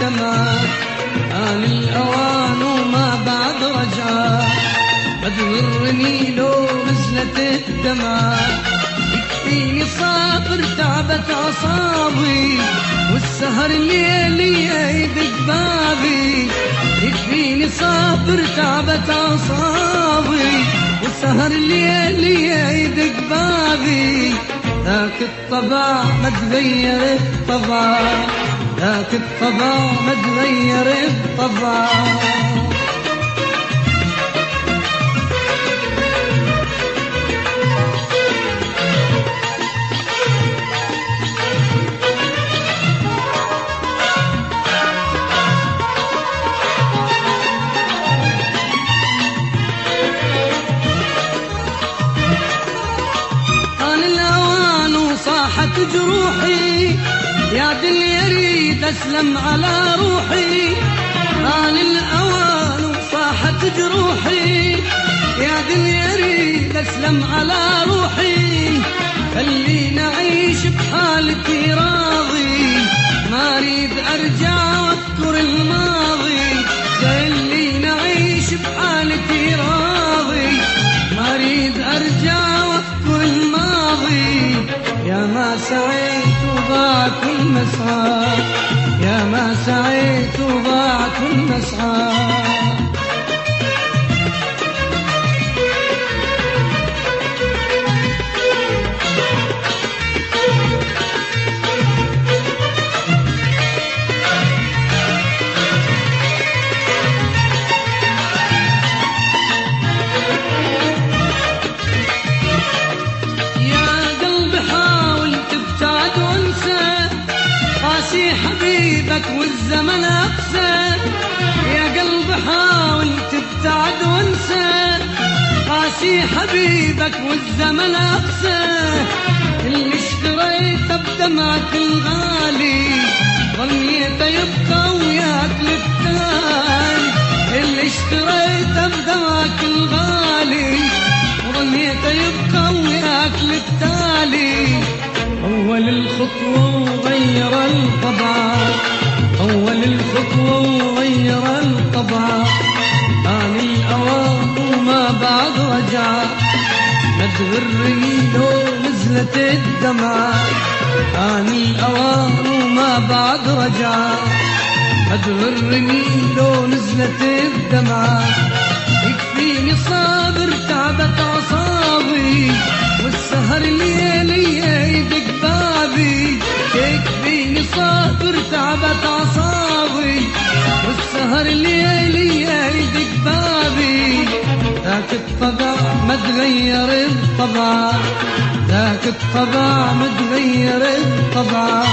الدمع، آن الأوان وما بعد رجع. ما تغرني لو نزلت الدمع، يكفيني صابر تعبت أعصابي، والسهر الليلي يدق بابي. يكفيني صابر تعبت أعصابي، والسهر الليلي يدق بابي. ذاك الطبع ما تغير الطبع، ذاك الطبع ما تغير الطبع. صاحت جروحي يا دنيا اريد اسلم على روحي. آن الأوان وصاحت جروحي يا دنيا اريد اسلم على روحي. خليني اعيش بحالتي راضي، ما اريد ارجع واذكر الماضي. خليني اعيش بحالتي راضي، ما اريد ارجع واذكر الماضي. يا ما سعيت وضاع كل مسعى، يا ما سعيت وضاع كل مسعى. قاسي حبيبك والزمن أقسى، يا قلب حاول تبتعد وانسى. قاسي حبيبك والزمن أقسى، اللي اشتريته بدمعك الغالي ظنيته يبقى وياك للتالي. اللي اشتريته بدمعك الغالي ظنيته يبقى وياك للتالي. أول الخطوة وغير الطبع، أول الخطوة وغير الطبع. آن الأوان وما بعد رجع، ما تغرني لو نزلت الدمع. آن الأوان وما بعد رجع، ما تغرني لو نزلت الدمع. يكفيني صابر تعبت أعصابي، والسهر الليلي يدق بابي. يكفيني صابر تعبت أعصابي، والسهر الليلي يدق بابي. ذاك الطبع ما تغير الطبع، ذاك الطبع ما تغير الطبع.